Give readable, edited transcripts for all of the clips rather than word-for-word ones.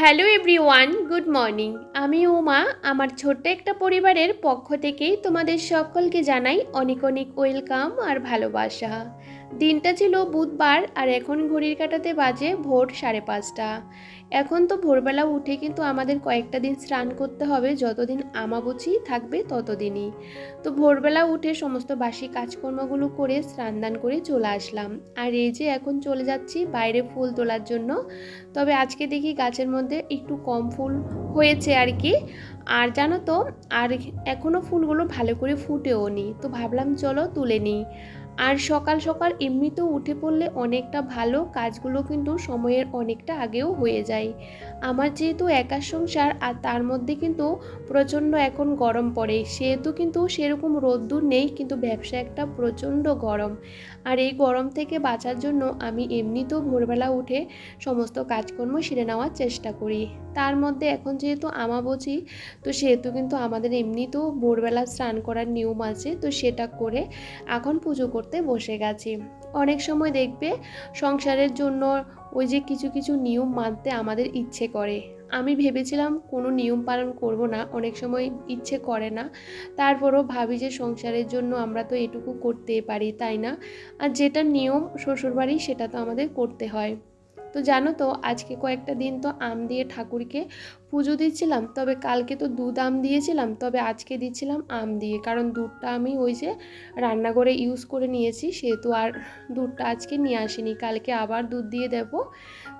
Hello everyone, good morning. আমি উমা। আমার ছোট্ট একটা পরিবারের পক্ষ থেকেই তোমাদের সকলকে জানাই অনেক অনেক ওয়েলকাম আর ভালোবাসা। দিনটা ছিল বুধবার আর এখন ঘড়ির কাঁটাতে বাজে ভোর 5:30। এখন তো ভোরবেলা উঠে কিন্তু আমাদের কয়েকটা দিন স্নান করতে হবে, যতদিন আমাবুচি থাকবে ততদিনই। তো ভোরবেলা উঠে সমস্ত বাসি কাজকর্মগুলো করে স্নান দান করে চলে আসলাম। আর এই যে এখন চলে যাচ্ছি বাইরে ফুল তোলার জন্য। তবে আজকে দেখি গাছের মধ্যে একটু কম ফুল হয়েছে আর কি। আর জানো তো, আর এখনও ফুলগুলো ভালো করে ফুটেও নি, তো ভাবলাম চলো তুলে নিই। আর সকাল সকাল এমনিতেও উঠে পড়লে অনেকটা ভালো, কাজগুলো কিন্তু সময়ের অনেকটা আগেও হয়ে যায়। আমার যেহেতু একা সংসার আর তার মধ্যে কিন্তু প্রচণ্ড এখন গরম পড়ে, সেহেতু কিন্তু সেরকম রোদ্দুর নেই, কিন্তু ব্যবসা একটা প্রচণ্ড গরম। আর এই গরম থেকে বাঁচার জন্য আমি এমনিতেও ভোরবেলা উঠে সমস্ত কাজকর্ম সেরে নেওয়ার চেষ্টা করি। তার মধ্যে এখন যেহেতু আমাবুচি, তো সেহেতু কিন্তু আমাদের এমনিতেও ভোরবেলা স্নান করার নিয়ম আছে, তো সেটা করে এখন পুজো করতে বসে গেছি। অনেক সময় দেখবে সংসারের জন্য ওই যে কিছু কিছু নিয়ম মানতে আমাদের ইচ্ছে করে। আমি ভেবেছিলাম কোনো নিয়ম পালন করব না, অনেক সময় ইচ্ছে করে না, তারপরও ভাবি যে সংসারের জন্য আমরা তো এটুকু করতেই পারি, তাই না? আর যেটা নিয়ম শ্বশুরবাড়ি সেটা তো আমাদের করতে হয়। তো জানো তো, আজকে কয়েকটা দিন তো আম দিয়ে ঠাকুরকে পুজো দিচ্ছিলাম, তবে কালকে তো দুধ আম দিয়েছিলাম, তবে আজকে দিচ্ছিলাম আম দিয়ে, কারণ দুধটা আমি ওই যে রান্নাঘরে ইউজ করে নিয়েছি, সেহেতু আর দুধটা আজকে নিয়ে আসিনি, কালকে আবার দুধ দিয়ে দেব।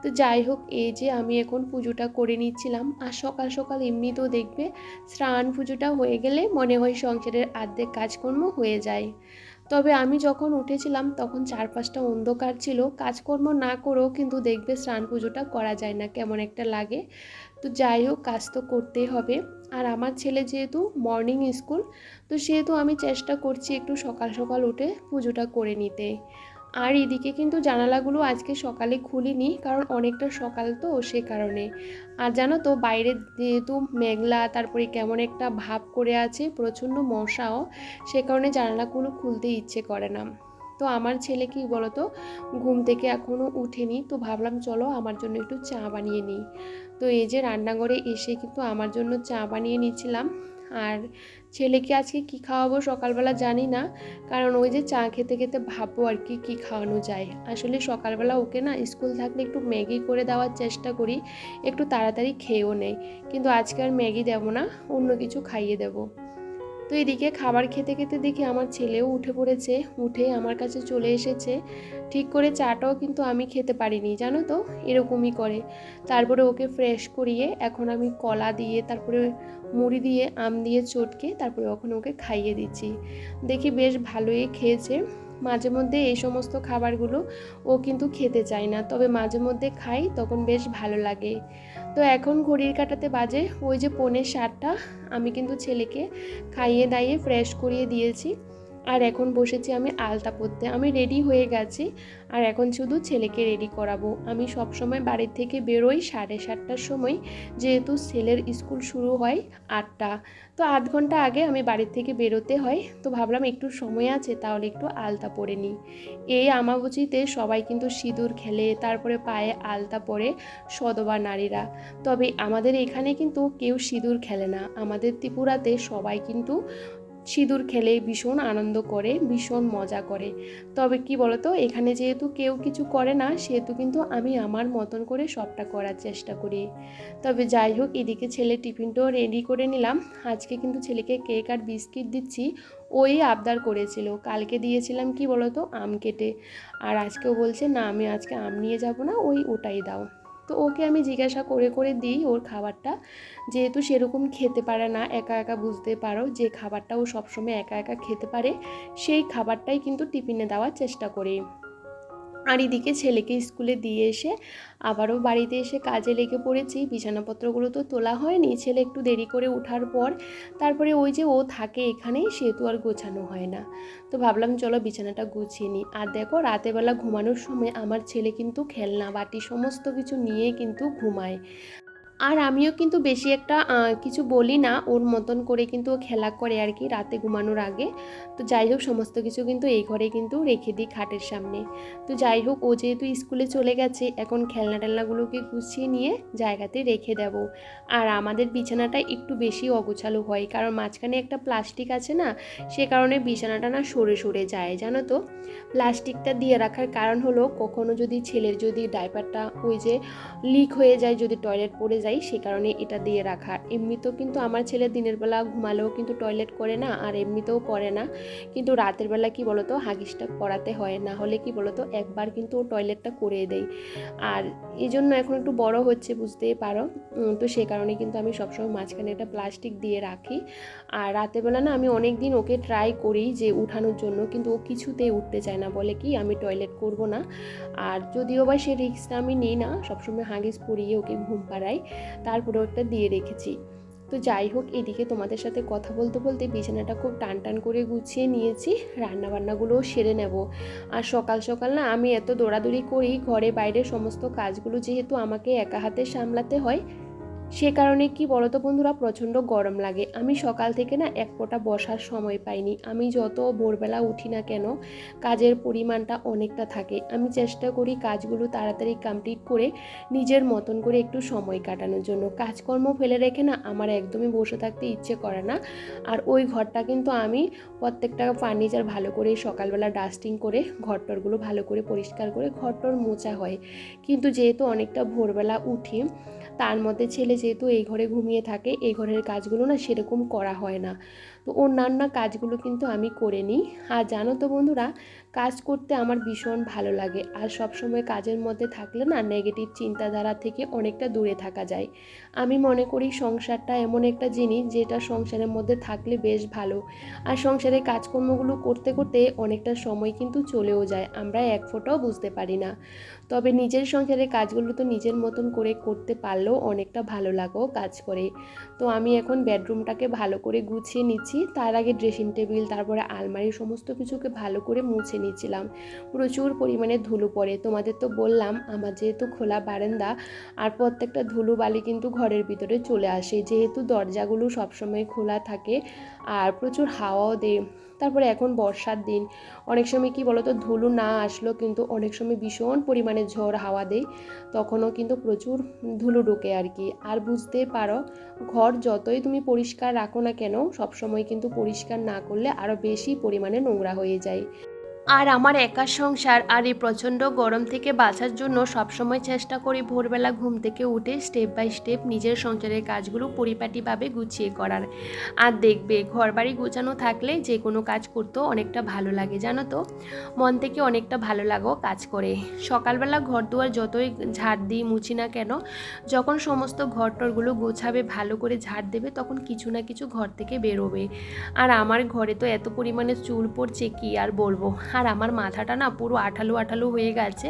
তো যাই হোক, এই যে আমি এখন পুজোটা করে নিচ্ছিলাম। আর সকাল সকাল এমনিতেও দেখবে স্নান পুজোটা হয়ে গেলে মনে হয় সংসারের অর্ধেক কাজকর্ম হয়ে যায়। তবে আমি যখন উঠেছিলাম তখন চারপাশটা অন্ধকার ছিল, কাজকর্ম না করেও কিন্তু দেখবে স্নান পুজোটা করা যায় না, কেমন একটা লাগে। তো যাই হোক, কাজ তো করতেই হবে। আর আমার ছেলে যেহেতু মর্নিং স্কুল, তো সেহেতু আমি চেষ্টা করছি একটু সকাল সকাল উঠে পুজোটা করে নিতে। আর এদিকে কিন্তু জানালাগুলো আজকে সকালে খুলিনি, কারণ অনেকটা সকাল তো সে কারণে। আর জানো তো, বাইরে যেহেতু মেঘলা, তারপরে কেমন একটা ভাব করে আছে, প্রচণ্ড মশাও, সে কারণে জানালাগুলো খুলতে ইচ্ছে করে না। তো আমার ছেলে কি বলতো, ঘুম থেকে এখনও উঠেনি, তো ভাবলাম চলো আমার জন্য একটু চা বানিয়ে নিই। তো এই যে রান্নাঘরে এসে কিন্তু আমার জন্য চা বানিয়ে নিচ্ছিলাম। আর ছেলেকে আজকে কি খাওয়াবো সকালবেলা জানি না, কারণ ওই যে চা খেতে খেতে ভাববো আর কি কী খাওয়ানো যায়। আসলে সকালবেলা ওকে না স্কুল থাকলে একটু ম্যাগি করে দেওয়ার চেষ্টা করি, একটু তাড়াতাড়ি খেয়েও নেয়, কিন্তু আজকে আর ম্যাগি দেবো না, অন্য কিছু খাইয়ে দেবো। তো এদিকে খাবার খেতে খেতে দেখি আমার ছেলেও উঠে পড়েছে, উঠে আমার কাছে চলে এসেছে। ঠিক করে চাটাও কিন্তু আমি খেতে পারিনি, জানো তো, এরকমই করে। তারপরে ওকে ফ্রেশ করিয়ে এখন আমি কলা দিয়ে, তারপরে মুড়ি দিয়ে, আম দিয়ে চটকে তারপরে ওকে খাইয়ে দিচ্ছি। দেখি বেশ ভালোই খেয়েছে। মাঝে মধ্যে এই সমস্ত খাবারগুলো ও কিন্তু খেতে চায় না, তবে মাঝে মধ্যে খাই, তখন বেশ ভালো লাগে। তো এখন ঘড়ির কাঁটাতে বাজে ওই যে 6:45। আমি কিন্তু ছেলেকে খাইয়ে দাইয়ে ফ্রেশ করিয়ে দিয়েছি। আর এখন বসেছি আমি আলতা পরতে, আমি রেডি হয়ে গেছি। আর এখন শুধু ছেলেকে রেডি করাবো। আমি সব সময় বাড়ির থেকে বেরোই 7:30টার সময়, যেহেতু ছেলের স্কুল শুরু হয় 8টা। তো আধ ঘন্টা আগে আমি বাড়ির থেকে বেরোতে হয়, তো ভাবলাম একটু সময় আছে তাহলে একটু আলতা পরে নিই। এই আমাবুচিতে সবাই কিন্তু সিঁদুর খেলে, তারপরে পায়ে আলতা পরে সধবা নারীরা। তবে আমাদের এখানে কিন্তু কেউ সিঁদুর খেলে না, আমাদের ত্রিপুরাতে সবাই কিন্তু সিঁদুর খেলে ভীষণ আনন্দ করে, ভীষণ মজা করে। তবে কি বলতো, এখানে যেহেতু কেউ কিছু করে না, সেহেতু কিন্তু আমি আমার মতন করে সবটা করার চেষ্টা করি। তবে যাই হোক, এদিকে ছেলে টিফিনটাও রেডি করে নিলাম। আজকে কিন্তু ছেলেকে কেক আর বিস্কিট দিচ্ছি, ওই আবদার করেছিল। কালকে দিয়েছিলাম কি বলতো, আম কেটে, আর আজকেও বলছে না আমি আজকে আম নিয়ে যাব না, ওটাই দাও। তো ওকে আমি জিজ্ঞাসা করে করে দিই ওর খাবারটা, যেহেতু সেরকম খেতে পারে না একা একা, বুঝতে পারো, যে খাবারটা ও সবসময় একা একা খেতে পারে সেই খাবারটাই কিন্তু টিফিনে দেওয়ার চেষ্টা করি। আর এদিকে ছেলেকে স্কুলে দিয়ে এসে আবারও বাড়িতে এসে কাজে লেগে পড়েছি। বিছানাপত্রগুলো তো তোলা হয়নি, ছেলে একটু দেরি করে ওঠার পর তারপরে ওই যে ও থাকে এখানেই, সেহেতু আর গোছানো হয় না। তো ভাবলাম চলো বিছানাটা গুছিয়ে নিই। আর দেখো, রাতেরবেলা ঘুমানোর সময় আমার ছেলে কিন্তু খেলনা বাটি সমস্ত কিছু নিয়ে কিন্তু ঘুমায়। আর আমিও কিন্তু বেশি একটা কিছু বলি না, ওর মতন করে কিন্তু ও খেলা করে আর কি রাতে ঘুমানোর আগে। তো যাই হোক সমস্ত কিছু কিন্তু এই ঘরে কিন্তু রেখে দিই খাটের সামনে। তো যাই হোক ও যেহেতু স্কুলে চলে গেছে, এখন খেলনা টেলনাগুলোকে গুছিয়ে নিয়ে জায়গাতে রেখে দেব। আর আমাদের বিছানাটা একটু বেশি অগোছালো হয়, কারণ মাঝখানে একটা প্লাস্টিক আছে না, সে কারণে বিছানাটা না সরে সরে যায় জানো তো। প্লাস্টিকটা দিয়ে রাখার কারণ হলো কখনো যদি ছেলের যদি ডাইপারটা ওই যে লিক হয়ে যায়, যদি টয়লেট পড়ে যায়, সে কারণে এটা দিয়ে রাখা। এমনিতেও কিন্তু আমার ছেলে দিনের বেলা ঘুমালেও কিন্তু টয়লেট করে না, আর এমনিতেও করে না, কিন্তু রাতের বেলা কি বলতো হাগিসটা করাতে হয়, না হলে কি বলতো একবার কিন্তু ও টয়লেটটা করে দেয়। আর এই জন্য এখন একটু বড় হচ্ছে বুঝতেই পারো, তো সে কারণে কিন্তু আমি সবসময় মাঝখানে একটা প্লাস্টিক দিয়ে রাখি। আর রাতের বেলা না আমি অনেক দিন ওকে ট্রাই করি যে উঠানোর জন্য, কিন্তু ও কিছুতেই উঠতে চায় না, বলে কি আমি টয়লেট করব না। আর যদিও বা সে রিস্কটা আমি নিই না, সবসময় হাগিস পরিয়ে ওকে ঘুম পাড়াই, তারপরেও একটা দিয়ে রেখেছি। তো যাই হোক এদিকে তোমাদের সাথে কথা বলতে বলতে বিছানাটা খুব টান টান করে গুছিয়ে নিয়েছি, রান্নাবান্নাগুলোও সেরে নেব। আর সকাল সকাল না আমি এত দৌড়াদৌড়ি করি ঘরে বাইরে সমস্ত কাজগুলো, যেহেতু আমাকে একা হাতে সামলাতে হয়, সে কারণে কি বলতো বন্ধুরা প্রচণ্ড গরম লাগে। আমি সকাল থেকে না এক ফোঁটা বসার সময় পাইনি। আমি যত ভোরবেলা উঠি না কেন কাজের পরিমাণটা অনেকটা থাকে, আমি চেষ্টা করি কাজগুলো তাড়াতাড়ি কমপ্লিট করে নিজের মতন করে একটু সময় কাটানোর জন্য। কাজকর্ম ফেলে রেখে না আমার একদমই বসে থাকতে ইচ্ছে করে না। আর ওই ঘরটা কিন্তু আমি প্রত্যেকটা ফার্নিচার ভালো করে সকালবেলা ডাস্টিং করে ঘরটরগুলো ভালো করে পরিষ্কার করে ঘরটর মোছা হয়। কিন্তু যেহেতু অনেকটা ভোরবেলা উঠি, তার মধ্যে ছেলে যেহেতু এই ঘরে ঘুমিয়ে থাকে, এই ঘরের কাজগুলো না সেরকম করা হয় না। তো অন্যান্য কাজগুলো কিন্তু আমি করে নিই। আর জানো তো বন্ধুরা, কাজ করতে আমার ভীষণ ভালো লাগে। আর সবসময় কাজের মধ্যে থাকলে না নেগেটিভ চিন্তাধারা থেকে অনেকটা দূরে থাকা যায়। আমি মনে করি সংসারটা এমন একটা জিনিস যেটা সংসারের মধ্যে থাকলে বেশ ভালো। আর সংসারের কাজকর্মগুলো করতে করতে অনেকটা সময় কিন্তু চলেও যায়, আমরা এক ফোঁটাও বুঝতে পারি না। তবে নিজের সংসারের কাজগুলো তো নিজের মতন করে করতে পারলেও অনেকটা ভালো লাগেও কাজ করে। তো আমি এখন বেডরুমটাকে ভালো করে গুছিয়ে নিচ্ছি, তার আগে ড্রেসিং টেবিল তারপরে আলমারি সমস্ত কিছুকে ভালো করে মুছে নিচ্ছিলাম। প্রচুর পরিমাণে ধুলো পড়ে, তোমাদের তো বললাম আমার যেহেতু খোলা বারান্দা, আর প্রত্যেকটা ধুলো বালি কিন্তু ঘরের ভিতরে চলে আসে, যেহেতু দরজাগুলো সবসময় খোলা থাকে আর প্রচুর হাওয়াও দেয়। তারপরে এখন বর্ষার দিন, অনেক সময় কি বলতো ধুলো না আসলেও কিন্তু অনেক সময় ভীষণ পরিমাণে ঝড় হাওয়া দেয়, তখনও কিন্তু প্রচুর ধুলো ঢোকে আর কি। আর বুঝতেই পারো ঘর যতই তুমি পরিষ্কার রাখো না কেন, সবসময় কিন্তু পরিষ্কার না করলে আরও বেশি পরিমাণে নোংরা হয়ে যায়। আর আমার একার সংসার, আর এই প্রচণ্ড গরম থেকে বাঁচার জন্য সবসময় চেষ্টা করি ভোরবেলা ঘুম থেকে উঠে স্টেপ বাই স্টেপ নিজের সংসারের কাজগুলো পরিপাটিভাবে গুছিয়ে করার। আর দেখবে ঘরবাড়ি গোছানো থাকলে যে কোনো কাজ করতেও অনেকটা ভালো লাগে জানো তো, মন থেকে অনেকটা ভালো লাগো কাজ করে। সকালবেলা ঘর দুয়ার যতই ঝাড় দিই মুছি না কেন, যখন সমস্ত ঘরটরগুলো গোছাবে ভালো করে ঝাড় দেবে, তখন কিছু না কিছু ঘর থেকে বেরোবে। আর আমার ঘরে তো এত পরিমাণে চুল পড়ছে কি আর বলবো। আর আমার মাথাটা না পুরো আঠালো আঠালো হয়ে গেছে,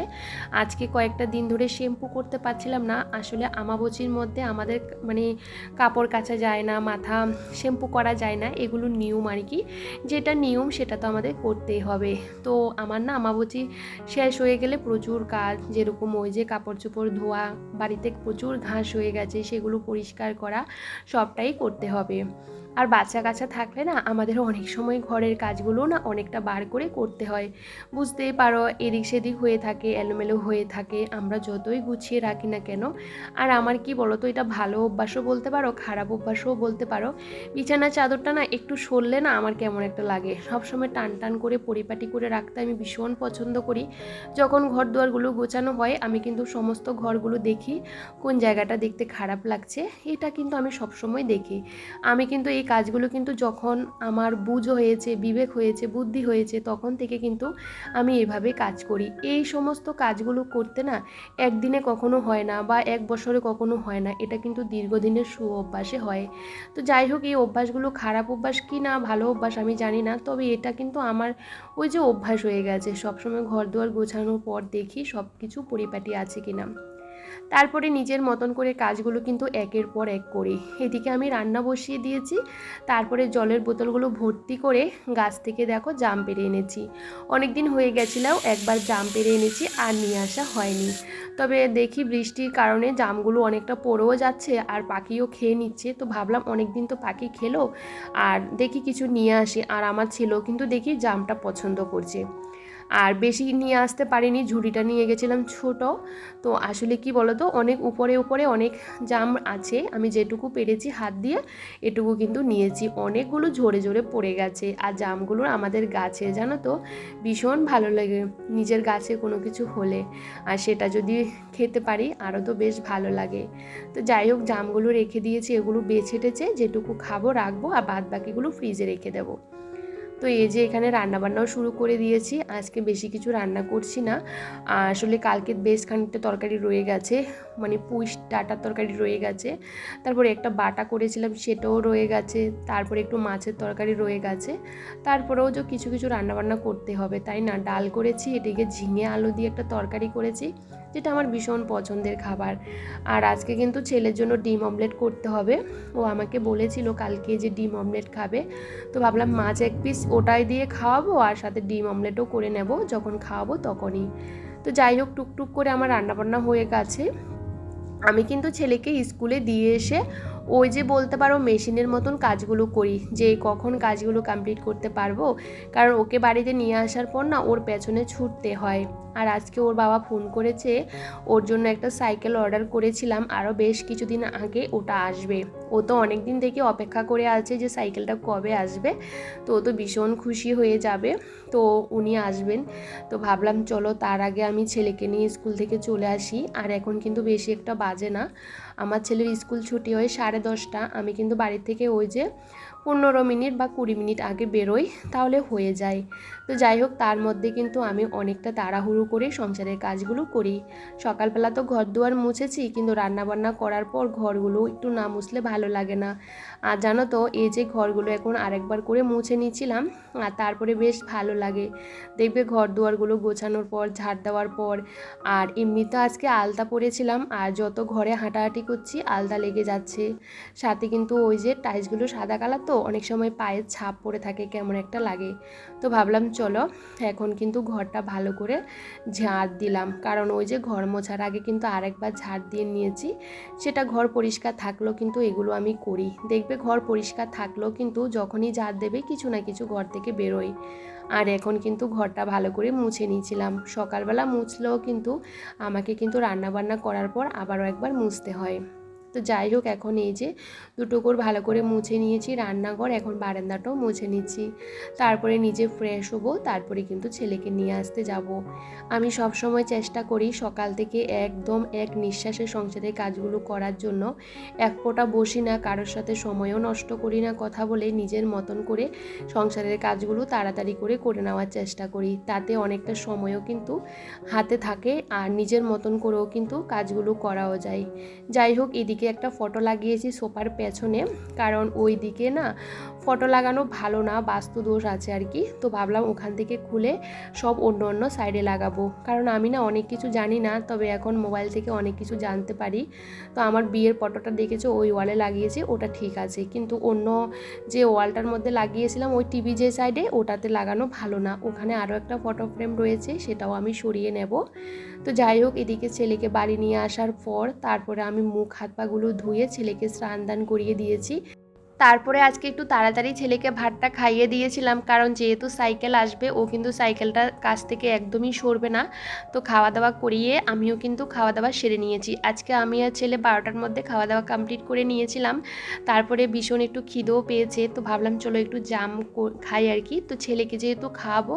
আজকে কয়েকটা দিন ধরে শ্যাম্পু করতে পারছিলাম না। আসলে আমাবস্যার মধ্যে আমাদের মানে কাপড় কাচা যায় না, মাথা শ্যাম্পু করা যায় না, এগুলো নিয়ম আর কি। যেটা নিয়ম সেটা তো আমাদের করতেই হবে। তো আমার না আমাবস্যা শেষ হয়ে গেলে প্রচুর কাজ, যেরকম ওই যে কাপড় চোপড় ধোয়া, বাড়িতে প্রচুর ঘাস হয়ে গেছে সেগুলো পরিষ্কার করা, সবটাই করতে হবে। আর বাচ্চা কাচ্চা থাকলে না আমাদের অনেক সময় ঘরের কাজগুলো না অনেকটা বার করে করতে হয়, বুঝতেই পারো এদিক সেদিক হয়ে থাকে, এলোমেলো হয়ে থাকে, আমরা যতই গুছিয়ে রাখি না কেন। আর আমার কি বলো তো, এটা ভালো অভ্যাসও বলতে পারো খারাপ অভ্যাসও বলতে পারো, বিছানার চাদরটা না একটু সরলে না আমার কেমন একটা লাগে। সবসময় টান টান করে পরিপাটি করে রাখতে আমি ভীষণ পছন্দ করি। যখন ঘর দুয়ারগুলো গোছানো হয় আমি কিন্তু সমস্ত ঘরগুলো দেখি কোন জায়গাটা দেখতে খারাপ লাগছে, এটা কিন্তু আমি সবসময় দেখি। আমি কিন্তু এই কাজগুলো কিন্তু যখন আমার বুঝ হয়েছে, বিবেক হয়েছে, বুদ্ধি হয়েছে, তখন থেকে কিন্তু আমি এভাবে কাজ করি। এই সমস্ত কাজগুলো করতে না একদিনে কখনো হয় না, বা এক বছরে কখনো হয় না, এটা কিন্তু দীর্ঘদিনের অভ্যাসে হয়। তো যাই হোক এই অভ্যাসগুলো খারাপ অভ্যাস কি না ভালো অভ্যাস আমি জানি না, তবে এটা কিন্তু আমার ওই যে অভ্যাস হয়ে গেছে, সবসময় ঘর দুয়ার গোছানোর পর দেখি সব কিছু পরিপাটি আছে কিনা। তারপরে নিজের মতন করে কাজগুলো কিন্তু একের পর এক করি। এদিকে আমি রান্না বসিয়ে দিয়েছি, তারপরে জলের বোতলগুলো ভর্তি করে গাছ থেকে দেখো জাম পেড়ে এনেছি। অনেক দিন হয়ে গেছিলো একবার জাম পেড়ে এনেছি, আর নিয়ে আসা হয়নি। তবে দেখি বৃষ্টির কারণে জামগুলো অনেকটা পড়েও যাচ্ছে আর পাখিও খেয়ে নিচ্ছে, তো ভাবলাম অনেক দিন তো পাখি খেলো, আর দেখি কিছু নিয়ে আসি। আর আমার ছিল কিন্তু দেখি জামটা পছন্দ করছে, আর বেশি নিয়ে আসতে পারিনি, ঝুড়িটা নিয়ে গেছিলাম ছোট। তো আসলে কি বলো তো, অনেক উপরে উপরে অনেক জাম আছে, আমি যেটুকু পেরেছি হাত দিয়ে এটুকু কিন্তু নিয়েছি। অনেকগুলো ঝরে ঝরে পড়ে গেছে, আর জামগুলো আমাদের গাছে জানো তো ভীষণ ভালো লাগে নিজের গাছে কোনো কিছু হলে, আর সেটা যদি খেতে পারি আরও তো বেশ ভালো লাগে। তো যাই হোক, জামগুলো রেখে দিয়েছি, এগুলো বেছে টেছে যেটুকু খাবো রাখবো, আর বাদ বাকিগুলো ফ্রিজে রেখে দেবো। তো এই যে এখানে রান্নাবান্নাও শুরু করে দিয়েছি, আজকে বেশি কিছু রান্না করছি না। আসলে কালকে বেশ খানিকটা তরকারি রয়ে গেছে, মানে পুঁই ডাঁটার তরকারি রয়ে গেছে, তারপরে একটা বাটা করেছিলাম সেটাও রয়ে গেছে, তারপরে একটু মাছের তরকারি রয়ে গেছে। তারপরেও যে কিছু কিছু রান্নাবান্না করতে হবে, তাই না। ডাল করেছি, এদিকে ঝিঙে আলু দিয়ে একটা তরকারি করেছি, যেটা আমার ভীষণ পছন্দের খাবার। আর আজকে কিন্তু ছেলের জন্য ডিম অমলেট করতে হবে, ও আমাকে বলেছিল কালকে যে ডিম অমলেট খাবে। তো ভাবলাম মাছ এক পিস ওটাই দিয়ে খাওয়াবো, আর সাথে ডিম অমলেটও করে নেব যখন খাওয়াবো তখনই। তো যাই হোক, টুকটুক করে আমার রান্নাবান্না হয়ে গেছে। আমি কিন্তু ছেলেকে স্কুলে দিয়ে এসে ওই যে বলতে পারো মেশিনের মতন কাজগুলো করি, যে কখন কাজগুলো কমপ্লিট করতে পারবো, কারণ ওকে বাড়িতে নিয়ে আসার পর না ওর পেছনে ছুটতে হয়। আর আজকে ওর বাবা ফোন করেছে, ওর জন্য একটা সাইকেল অর্ডার করেছিলাম আরও বেশ কিছুদিন আগে, ওটা আসবে। ও তো অনেক দিন থেকে অপেক্ষা করে আছে যে সাইকেলটা কবে আসবে, তো ও তো ভীষণ খুশি হয়ে যাবে। তো উনি আসবেন, তো ভাবলাম চলো তার আগে আমি ছেলেকে নিয়ে স্কুল থেকে চলে আসি। আর এখন কিন্তু বেশি একটা বাজে না, আমার ছেলের স্কুল ছুটি হয় 10:30, আমি কিন্তু বাড়ির থেকে ওই যে 15 মিনিট বা 20 মিনিট আগে বেরোই, তাহলে হয়ে যায়। তো যাই হোক, তার মধ্যে কিন্তু আমি অনেকটা তাড়াহুড়ো করে সংসারের কাজগুলো করি। সকালবেলা তো ঘর দুয়ার মুছেছি, কিন্তু রান্নাবান্না করার পর ঘরগুলো একটু না মুছলে ভালো লাগে না। আর জানো তো, এই যে ঘরগুলো এখন আরেকবার করে মুছে নিয়েছিলাম, আর তারপরে বেশ ভালো লাগে। দেখবে ঘর দুয়ারগুলো গোছানোর পর, ঝাড় দেওয়ার পর। আর এমনি তো আজকে আলতা পরেছিলাম, আর যত ঘরে হাঁটাহাঁটি করছি আলতা লেগে যাচ্ছে। সাথে কিন্তু ওই যে টাইলসগুলো সাদা কালার, তো অনেক সময় পায়ের ছাপ পড়ে থাকে, কেমন একটা লাগে। তো ভাবলাম চলো এখন কিন্তু ঘরটা ভালো করে ঝাড় দিলাম, কারণ ওই যে ঘর মোছার আগে কিন্তু আরেকবার ঝাড় দিয়ে নিয়েছি। সেটা ঘর পরিষ্কার থাকলেও কিন্তু এগুলো আমি করি, দেখবে ঘর পরিষ্কার থাকলেও কিন্তু যখনই ঝাড় দেবে কিছু না কিছু ঘর থেকে বেরোয়। আর এখন কিন্তু ঘরটা ভালো করে মুছে নিয়েছিলাম, সকালবেলা মুছলেও কিন্তু আমাকে কিন্তু রান্নাবান্না করার পর আবারও একবার মুছতে হয়। তো যাই হোক, এখন এই যে দুটো ঘর ভালো করে মুছে নিয়েছি, রান্নাঘর, এখন বারান্দাটাও মুছে নিচ্ছি। তারপরে নিজে ফ্রেশ হবো, তারপরে কিন্তু ছেলেকে নিয়ে আসতে যাব। আমি সব সময় চেষ্টা করি সকাল থেকে একদম এক নিঃশ্বাসে সংসারের কাজগুলো করার জন্য। এক ফোঁটা বসি না, কারোর সাথে সময়ও নষ্ট করি না কথা বলে, নিজের মতন করে সংসারের কাজগুলো তাড়াতাড়ি করে করে নেওয়ার চেষ্টা করি। তাতে অনেকটা সময়ও কিন্তু হাতে থাকে, আর নিজের মতন করেও কিন্তু কাজগুলো করাও যায়। যাই হোক, এদিকে একটা ফটো লাগিয়েছি সোফার পেছনে, কারণ ওই দিকে না ফটো লাগানো ভালো না, বাস্তু দোষ আছে আর কি। তো ভাবলাম ওখান থেকে খুলে সব অন্য অন্য সাইডে লাগাবো, কারণ আমি না অনেক কিছু জানি না, তবে এখন মোবাইল থেকে অনেক কিছু জানতে পারি। তো আমার বিয়ের ফটোটা দেখেছো ওই ওয়ালে লাগিয়েছি, ওটা ঠিক আছে, কিন্তু অন্য যে ওয়ালটার মধ্যে লাগিয়েছিলাম ওই টিভি যে সাইডে, ওটাতে লাগানো ভালো না, ওখানে আরও একটা ফটো ফ্রেম রয়েছে, সেটাও আমি সরিয়ে নেব। তো যাই হোক, এদিকে ছেলেকে বাড়ি নিয়ে আসার পর তারপরে আমি মুখ হাত পাগুলো ধুয়ে ছেলেকে স্নান দান করিয়ে দিয়েছি। তারপরে আজকে একটু তাড়াতাড়ি ছেলেকে ভাতটা খাইয়ে দিয়েছিলাম, কারণ যেহেতু সাইকেল আসবে, ও কিন্তু সাইকেলটা কাছ থেকে একদমই সরবে না। তো খাওয়া দাওয়া করিয়ে আমিও কিন্তু খাওয়া দাওয়া সেরে নিয়েছি। আজকে আমি আর ছেলে 12টার মধ্যে খাওয়া দাওয়া কমপ্লিট করে নিয়েছিলাম। তারপরে ভীষণ একটু খিদেও পেয়েছে, তো ভাবলাম চলো একটু জাম খাই আর কি। তো ছেলেকে যেহেতু খাওয়াবো,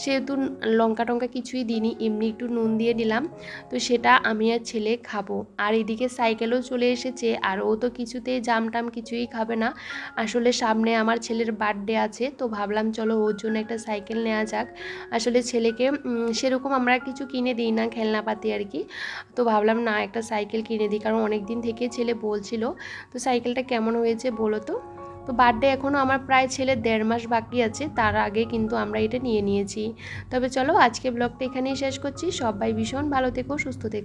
সেহেতু লঙ্কা টঙ্কা কিছুই দিইনি, এমনি একটু নুন দিয়ে দিলাম। তো সেটা আমি আর ছেলে খাবো। আর এদিকে সাইকেলও চলে এসেছে, আর ও তো কিছুতেই জাম টাম কিছুই খাবে না। আসলে সামনে আমার ছেলের বার্থডে আছে, তো ভাবলাম চলো ওর জন্য একটা সাইকেল নেওয়া যাক। আসলে ছেলেকে সেরকম আমরা কিছু কিনে দিই না, খেলনাপাতি আর কি। তো ভাবলাম না, একটা সাইকেল কিনে দিই, কারণ অনেক দিন থেকে ছেলে বলছিল। তো সাইকেলটা কেমন হয়েছে বলো তো। তো বার্থডে এখনও আমার প্রায় ছেলের 1.5 মাস বাকি আছে, তার আগে কিন্তু আমরা এটা নিয়ে নিয়েছি। তবে চলো আজকে ব্লগটা এখানেই শেষ করছি। সবাই ভীষণ ভালো থেকো, সুস্থ থেকো।